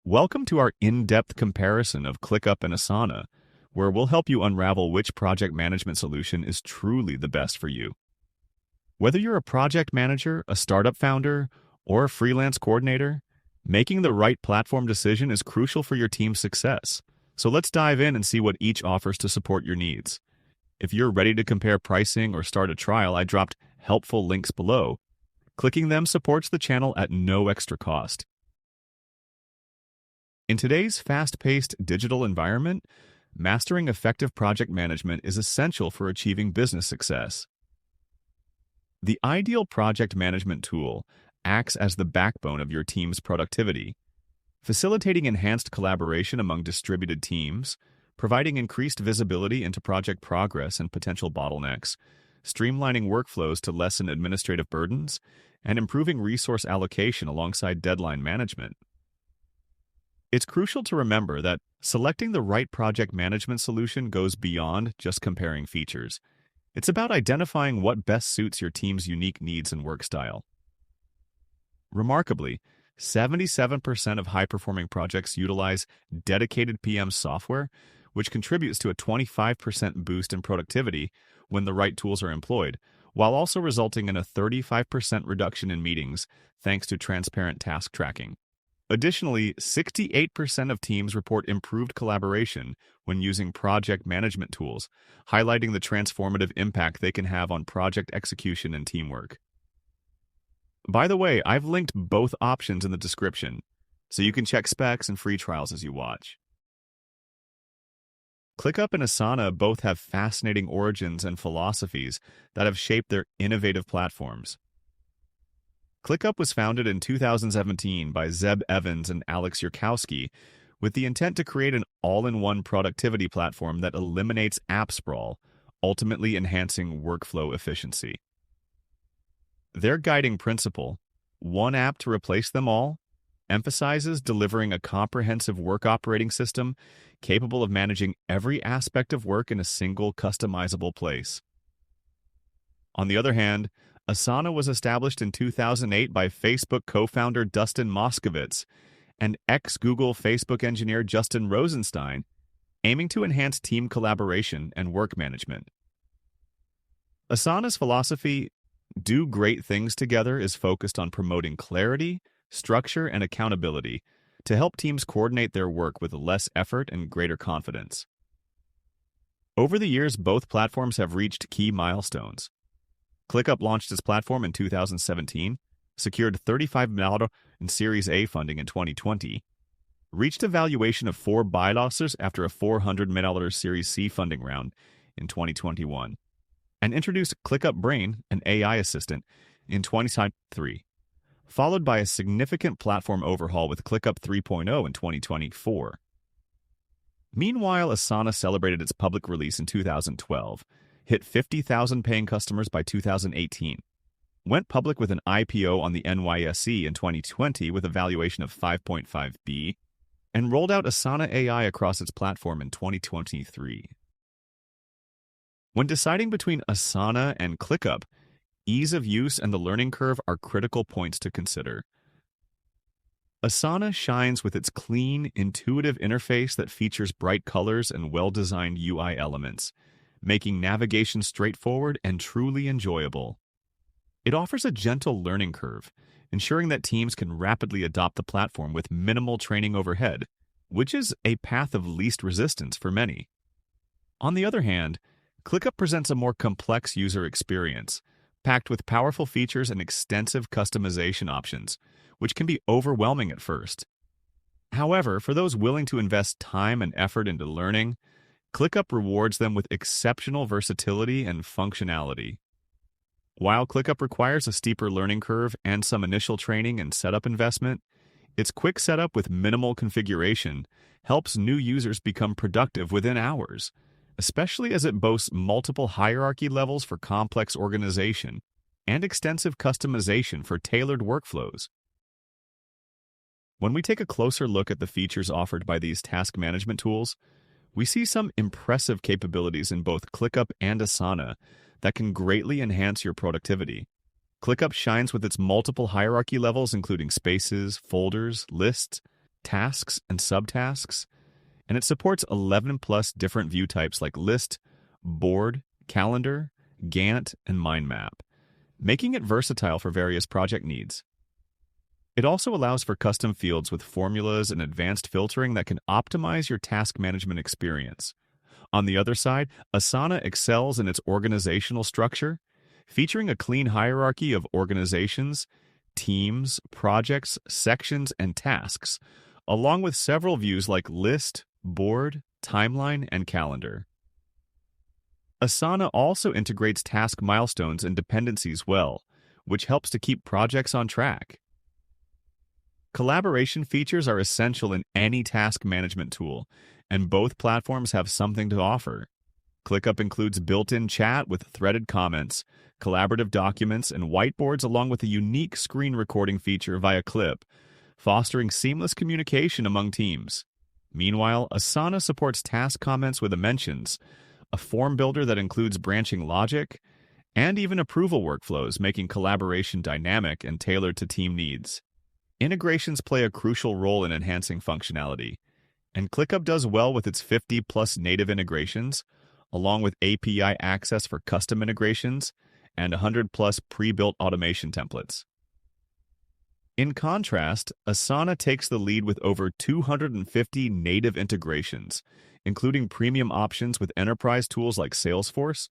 Welcome to our in-depth comparison of ClickUp and Asana, where we'll help you unravel which project management solution is truly the best for you. Whether you're a project manager, a startup founder, or a freelance coordinator, making the right platform decision is crucial for your team's success. So let's dive in and see what each offers to support your needs. If you're ready to compare pricing or start a trial, I dropped helpful links below. Clicking them supports the channel at no extra cost. In today's fast-paced digital environment, mastering effective project management is essential for achieving business success. The ideal project management tool acts as the backbone of your team's productivity, facilitating enhanced collaboration among distributed teams, providing increased visibility into project progress and potential bottlenecks, streamlining workflows to lessen administrative burdens, and improving resource allocation alongside deadline management. It's crucial to remember that selecting the right project management solution goes beyond just comparing features. It's about identifying what best suits your team's unique needs and work style. Remarkably, 77% of high-performing projects utilize dedicated PM software, which contributes to a 25% boost in productivity when the right tools are employed, while also resulting in a 35% reduction in meetings thanks to transparent task tracking. Additionally, 68% of teams report improved collaboration when using project management tools, highlighting the transformative impact they can have on project execution and teamwork. By the way, I've linked both options in the description, so you can check specs and free trials as you watch. ClickUp and Asana both have fascinating origins and philosophies that have shaped their innovative platforms. ClickUp was founded in 2017 by Zeb Evans and Alex Yurkowski with the intent to create an all-in-one productivity platform that eliminates app sprawl, ultimately enhancing workflow efficiency. Their guiding principle, one app to replace them all, emphasizes delivering a comprehensive work operating system capable of managing every aspect of work in a single customizable place. On the other hand, Asana was established in 2008 by Facebook co-founder Dustin Moskovitz and ex-Google Facebook engineer Justin Rosenstein, aiming to enhance team collaboration and work management. Asana's philosophy, "Do great things together," is focused on promoting clarity, structure, and accountability to help teams coordinate their work with less effort and greater confidence. Over the years, both platforms have reached key milestones. ClickUp launched its platform in 2017, secured $35 million in Series A funding in 2020, reached a valuation of $4 after a $400 million Series C funding round in 2021, and introduced ClickUp Brain, an AI assistant, in 2023, followed by a significant platform overhaul with ClickUp 3.0 in 2024. Meanwhile, Asana celebrated its public release in 2012, hit 50,000 paying customers by 2018, went public with an IPO on the NYSE in 2020 with a valuation of 5.5 B, and rolled out Asana AI across its platform in 2023. When deciding between Asana and ClickUp, ease of use and the learning curve are critical points to consider. Asana shines with its clean, intuitive interface that features bright colors and well-designed UI elements, making navigation straightforward and truly enjoyable. It offers a gentle learning curve, ensuring that teams can rapidly adopt the platform with minimal training overhead, which is a path of least resistance for many. On the other hand, ClickUp presents a more complex user experience, packed with powerful features and extensive customization options, which can be overwhelming at first. However, for those willing to invest time and effort into learning, ClickUp rewards them with exceptional versatility and functionality. While ClickUp requires a steeper learning curve and some initial training and setup investment, its quick setup with minimal configuration helps new users become productive within hours, especially as it boasts multiple hierarchy levels for complex organization and extensive customization for tailored workflows. When we take a closer look at the features offered by these task management tools, we see some impressive capabilities in both ClickUp and Asana that can greatly enhance your productivity. ClickUp shines with its multiple hierarchy levels, including spaces, folders, lists, tasks, and subtasks, and it supports 11 plus different view types like list, board, calendar, Gantt, and mind map, making it versatile for various project needs. It also allows for custom fields with formulas and advanced filtering that can optimize your task management experience. On the other side, Asana excels in its organizational structure, featuring a clean hierarchy of organizations, teams, projects, sections, and tasks, along with several views like list, board, timeline, and calendar. Asana also integrates task milestones and dependencies well, which helps to keep projects on track. Collaboration features are essential in any task management tool, and both platforms have something to offer. ClickUp includes built-in chat with threaded comments, collaborative documents, and whiteboards along with a unique screen recording feature via Clip, fostering seamless communication among teams. Meanwhile, Asana supports task comments with mentions, a form builder that includes branching logic, and even approval workflows, making collaboration dynamic and tailored to team needs. Integrations play a crucial role in enhancing functionality, and ClickUp does well with its 50-plus native integrations, along with API access for custom integrations and 100-plus pre-built automation templates. In contrast, Asana takes the lead with over 250 native integrations, including premium options with enterprise tools like Salesforce,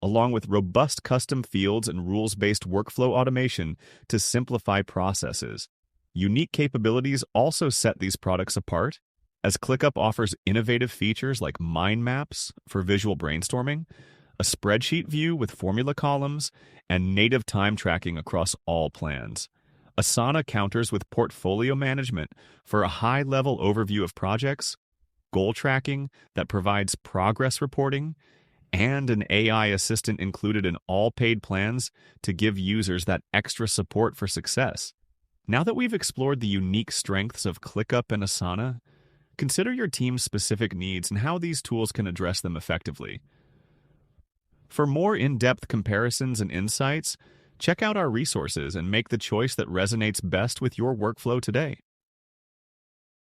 along with robust custom fields and rules-based workflow automation to simplify processes. Unique capabilities also set these products apart, as ClickUp offers innovative features like mind maps for visual brainstorming, a spreadsheet view with formula columns, and native time tracking across all plans. Asana counters with portfolio management for a high-level overview of projects, goal tracking that provides progress reporting, and an AI assistant included in all paid plans to give users that extra support for success. Now that we've explored the unique strengths of ClickUp and Asana, consider your team's specific needs and how these tools can address them effectively. For more in-depth comparisons and insights, check out our resources and make the choice that resonates best with your workflow today.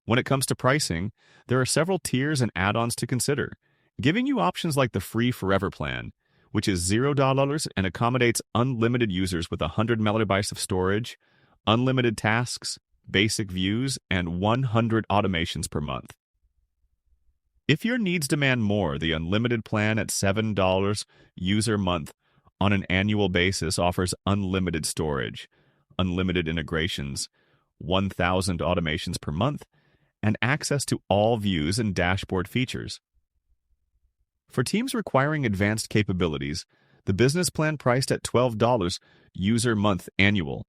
When it comes to pricing, there are several tiers and add-ons to consider, giving you options like the free Forever plan, which is $0 and accommodates unlimited users with 100 megabytes of storage, unlimited tasks, basic views, and 100 automations per month. If your needs demand more, the unlimited plan at $7 user month on an annual basis offers unlimited storage, unlimited integrations, 1,000 automations per month, and access to all views and dashboard features. For teams requiring advanced capabilities, the business plan priced at $12 user month annual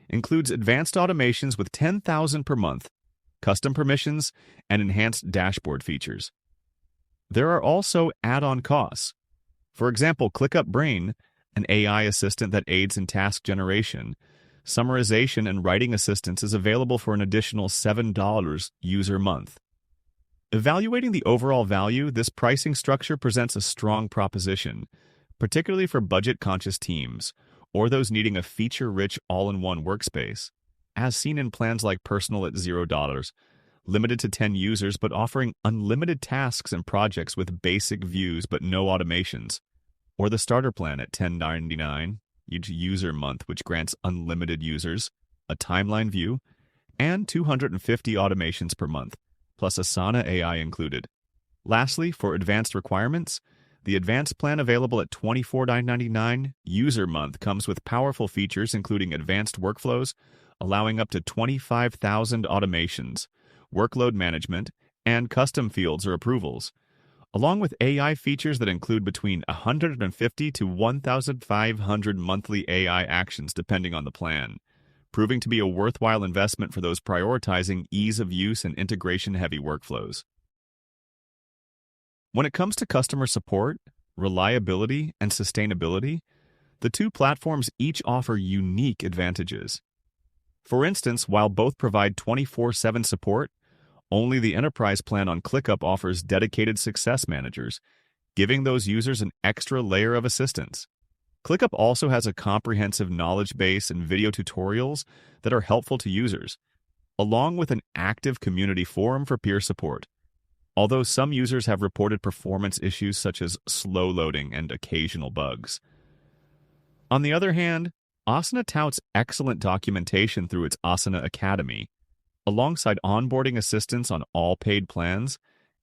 includes advanced automations with 10,000 per month, custom permissions, and enhanced dashboard features. There are also add-on costs. For example, ClickUp Brain, an AI assistant that aids in task generation, summarization, and writing assistance is available for an additional $7 user month. Evaluating the overall value, this pricing structure presents a strong proposition, particularly for budget-conscious teams or those needing a feature-rich all-in-one workspace, as seen in plans like Personal at $0, limited to 10 users but offering unlimited tasks and projects with basic views but no automations, or the Starter plan at $10.99 each user month, which grants unlimited users, a timeline view, and 250 automations per month, plus Asana AI included. Lastly, for advanced requirements, the advanced plan available at $24.99 user month comes with powerful features including advanced workflows, allowing up to 25,000 automations, workload management, and custom fields or approvals, along with AI features that include between 150 to 1,500 monthly AI actions depending on the plan, proving to be a worthwhile investment for those prioritizing ease of use and integration-heavy workflows. When it comes to customer support, reliability, and sustainability, the two platforms each offer unique advantages. For instance, while both provide 24/7 support, only the enterprise plan on ClickUp offers dedicated success managers, giving those users an extra layer of assistance. ClickUp also has a comprehensive knowledge base and video tutorials that are helpful to users, along with an active community forum for peer support. Although some users have reported performance issues such as slow loading and occasional bugs. On the other hand, Asana touts excellent documentation through its Asana Academy, alongside onboarding assistance on all paid plans,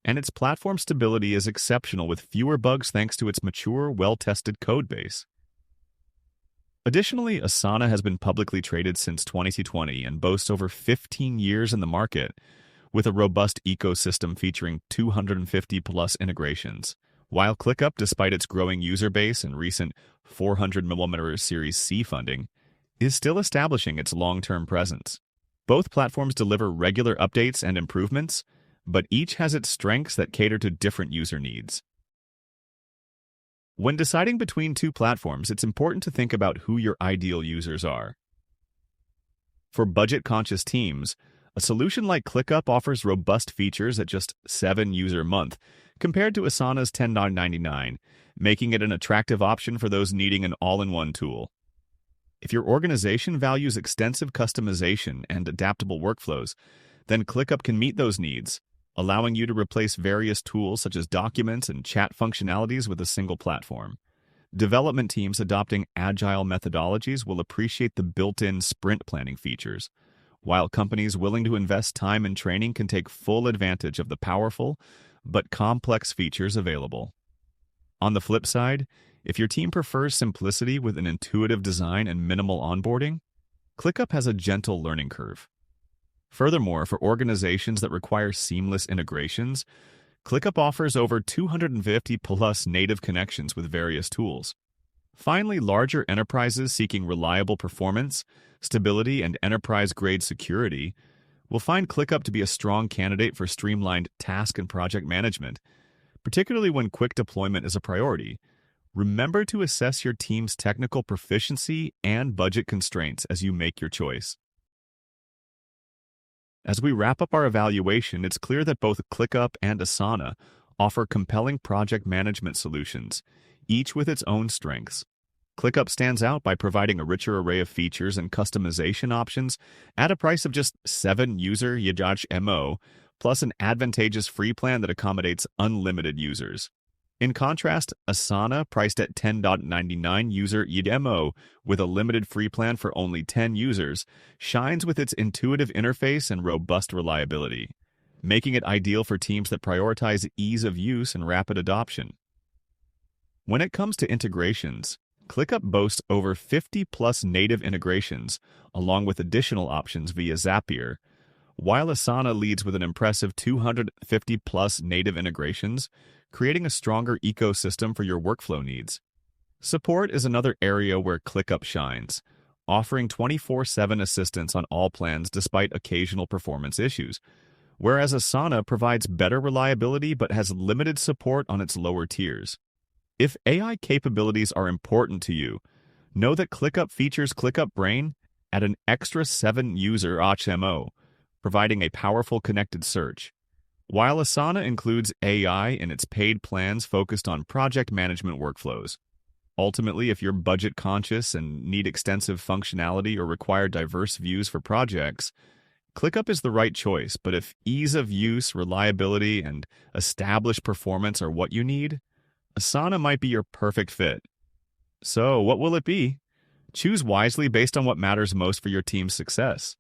and its platform stability is exceptional with fewer bugs thanks to its mature, well-tested codebase. Additionally, Asana has been publicly traded since 2020 and boasts over 15 years in the market, with a robust ecosystem featuring 250-plus integrations. While ClickUp, despite its growing user base and recent 400mm Series C funding, is still establishing its long-term presence. Both platforms deliver regular updates and improvements, but each has its strengths that cater to different user needs. When deciding between two platforms, it's important to think about who your ideal users are. For budget-conscious teams, a solution like ClickUp offers robust features at just $7 a month, compared to Asana's $10.99, making it an attractive option for those needing an all-in-one tool. If your organization values extensive customization and adaptable workflows, then ClickUp can meet those needs, allowing you to replace various tools such as documents and chat functionalities with a single platform. Development teams adopting agile methodologies will appreciate the built-in sprint planning features, while companies willing to invest time in training can take full advantage of the powerful but complex features available. On the flip side, if your team prefers simplicity with an intuitive design and minimal onboarding, ClickUp has a gentle learning curve. Furthermore, for organizations that require seamless integrations, ClickUp offers over 250-plus native connections with various tools. Finally, larger enterprises seeking reliable performance, stability, and enterprise-grade security will find ClickUp to be a strong candidate for streamlined task and project management, particularly when quick deployment is a priority. Remember to assess your team's technical proficiency and budget constraints as you make your choice. As we wrap up our evaluation, it's clear that both ClickUp and Asana offer compelling project management solutions, each with its own strengths. ClickUp stands out by providing a richer array of features and customization options at a price of just $7 plus an advantageous free plan that accommodates unlimited users. In contrast, Asana, priced at $10.99 with a limited free plan for only 10 users, shines with its intuitive interface and robust reliability, making it ideal for teams that prioritize ease of use and rapid adoption. When it comes to integrations, ClickUp boasts over 50-plus native integrations, along with additional options via Zapier, while Asana leads with an impressive 250-plus native integrations, creating a stronger ecosystem for your workflow needs. Support is another area where ClickUp shines, offering 24/7 assistance on all plans despite occasional performance issues, whereas Asana provides better reliability but has limited support on its lower tiers. If AI capabilities are important to you, know that ClickUp features ClickUp Brain at an extra $7 providing a powerful connected search, while Asana includes AI in its paid plans focused on project management workflows. Ultimately, if you're budget-conscious and need extensive functionality or require diverse views for projects, ClickUp is the right choice, but if ease of use, reliability, and established performance are what you need, Asana might be your perfect fit. So, what will it be? Choose wisely based on what matters most for your team's success.